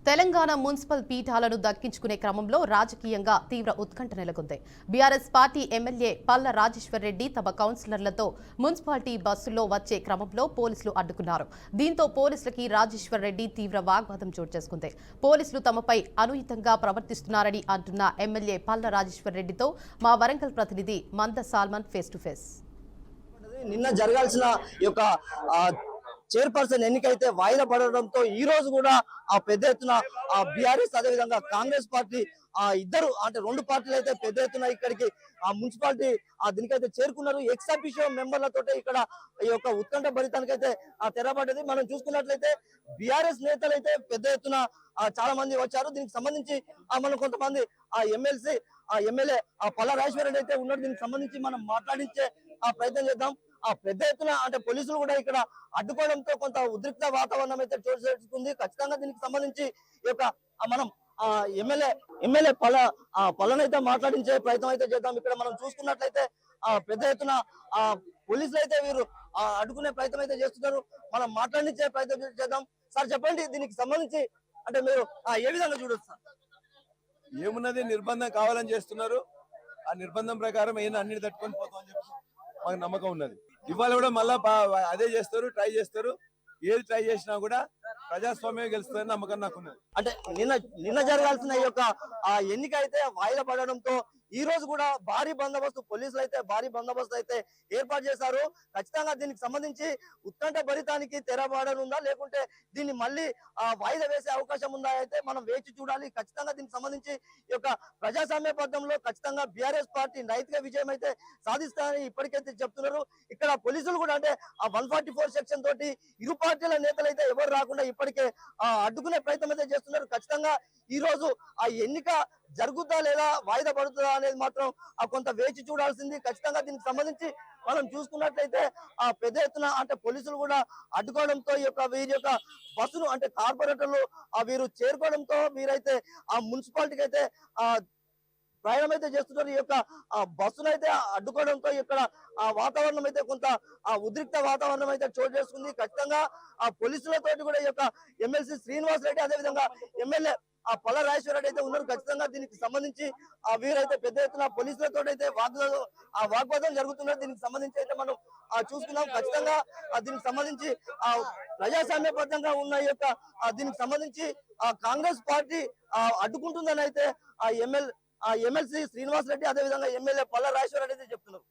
Telangana municipal పీఠాలను దక్కించుకునే క్రమంలో రాజకీయంగా తీవ్ర ఉత్కంఠ నెలకొంది. బీఆర్ఎస్ పార్టీ ఎమ్మెల్యే పల్ల రాజేశ్వర్ రెడ్డి తమ కౌన్సిలర్లతో మున్సిపాలిటీ బస్సుల్లో వచ్చే క్రమంలో పోలీసులు అడ్డుకున్నారు. దీంతో పోలీసులకి రాజేశ్వర్ రెడ్డి తీవ్ర వాగ్వాదం చోటు చేసుకుంది. పోలీసులు తమపై అనుచితంగా ప్రవర్తిస్తున్నారని అంటున్న ఎమ్మెల్యే పల్ల రాజేశ్వర్ రెడ్డితో మా వరంగల్ ప్రతినిధి మంద సాల్మన్ ఫేస్ టు ఫేస్. నిన్న జరగాల్సిన చైర్పర్సన్ ఎన్నికైతే వాయిదా పడడంతో ఈ రోజు కూడా పెద్ద ఎత్తున బీఆర్ఎస్ అదే విధంగా కాంగ్రెస్ పార్టీ ఇద్దరు అంటే రెండు పార్టీలు అయితే పెద్ద ఎత్తున ఇక్కడికి మున్సిపాలిటీ దీనికైతే చేరుకున్నారు. ఎక్స్ అఫీషియో మెంబర్లతో ఇక్కడ ఈ యొక్క ఉత్కంఠ భరితానికైతే తెరపడ్డది. మనం చూసుకున్నట్లయితే బీఆర్ఎస్ నేతలు అయితే పెద్ద ఎత్తున చాలా మంది వచ్చారు. దీనికి సంబంధించి మనం కొంతమంది ఎమ్మెల్సీ ఎమ్మెల్యే పల్ల రాజేశ్వర రెడ్డి అయితే ఉన్నారు. దీనికి సంబంధించి మనం మాట్లాడించే ప్రయత్నం చేద్దాం. పెద్ద ఎత్తున అంటే పోలీసులు కూడా ఇక్కడ అడ్డుకోవడంతో కొంత ఉద్రిక్త వాతావరణం అయితే చోటు చేసుకుంది. ఖచ్చితంగా దీనికి సంబంధించి ఈ యొక్క మనం ఎమ్మెల్యే పల్లనైతే మాట్లాడించే ప్రయత్నం అయితే చేద్దాం. ఇక్కడ మనం చూసుకున్నట్లయితే పెద్ద ఎత్తున పోలీసులు అయితే వీరు అడ్డుకునే ప్రయత్నం అయితే చేస్తున్నారు. మనం మాట్లాడించే ప్రయత్నం చేద్దాం. సార్ చెప్పండి, దీనికి సంబంధించి అంటే మీరు ఏ విధంగా చూడొచ్చు సార్? ఏమున్నది, నిర్బంధం కావాలని చేస్తున్నారు. ఆ నిర్బంధం ప్రకారం ఏమైనా అన్నిటి తట్టుకొని పోతామని చెప్పి మాకు నమ్మకం ఉన్నది. ఇవాళ కూడా మళ్ళా అదే చేస్తారు, ట్రై చేస్తారు. ఏది ట్రై చేసినా కూడా ప్రజాస్వామ్యం గెలుస్తుందని నమ్మకం నాకున్నది. అంటే నిన్న జరగాల్సిన ఈ యొక్క ఎన్నిక అయితే వాయిదా పడడంతో ఈ రోజు కూడా భారీ బందోబస్తు పోలీసులు అయితే భారీ బందోబస్తు అయితే ఏర్పాటు చేశారు. ఖచ్చితంగా దీనికి సంబంధించి ఉత్కంఠ భరితానికి తెరపడనుందా లేకుంటే దీన్ని మళ్ళీ వాయిదా వేసే అవకాశం ఉందా అయితే మనం వేచి చూడాలి. ఖచ్చితంగా దీనికి సంబంధించి ఈ యొక్క ప్రజాస్వామ్య పద్ధంలో ఖచ్చితంగా బీఆర్ఎస్ పార్టీ నైతిక విజయం అయితే సాధిస్తారని ఇప్పటికైతే చెప్తున్నారు. ఇక్కడ పోలీసులు కూడా అంటే 144 సెక్షన్ తోటి ఇరు పార్టీల నేతలు అయితే ఎవరు రాకుండా ఇప్పటికే అడ్డుకునే ప్రయత్నం అయితే చేస్తున్నారు. ఖచ్చితంగా ఈ రోజు ఆ ఎన్నిక జరుగుతా లేదా వాయిదా పడుతుందా అనేది మాత్రం కొంత వేచి చూడాల్సింది. ఖచ్చితంగా దీనికి సంబంధించి మనం చూసుకున్నట్లయితే పెద్ద ఎత్తున అంటే పోలీసులు కూడా అడ్డుకోవడంతో ఈ యొక్క వీరి యొక్క బస్సును అంటే కార్పొరేటర్లు వీరు చేరుకోవడంతో వీరైతే మున్సిపాలిటీకి అయితే ప్రయాణం అయితే చేస్తున్నారు. ఈ యొక్క బస్సును అయితే అడ్డుకోవడంతో ఇక్కడ వాతావరణం అయితే కొంత ఉద్రిక్త వాతావరణం అయితే చోటు చేసుకుంది. ఖచ్చితంగా పోలీసులతోటి కూడా ఈ యొక్క ఎమ్మెల్సీ శ్రీనివాస్ రెడ్డి అదేవిధంగా ఎమ్మెల్యే పల్ల రాజేశ్వర రెడ్డి అయితే ఉన్నారు. ఖచ్చితంగా దీనికి సంబంధించి వీరైతే పెద్ద ఎత్తున పోలీసులతో అయితే వాగ్వాదం జరుగుతున్నారు. దీనికి సంబంధించి అయితే మనం చూసుకున్నాం. ఖచ్చితంగా దీనికి సంబంధించి ప్రజాస్వామ్యబద్ధంగా ఉన్న ఈ యొక్క దీనికి సంబంధించి కాంగ్రెస్ పార్టీ అడ్డుకుంటుందని అయితే ఎమ్మెల్సీ శ్రీనివాస్ రెడ్డి అదేవిధంగా ఎమ్మెల్యే పల్ల రాజేశ్వర రెడ్డి అయితే చెప్తున్నారు.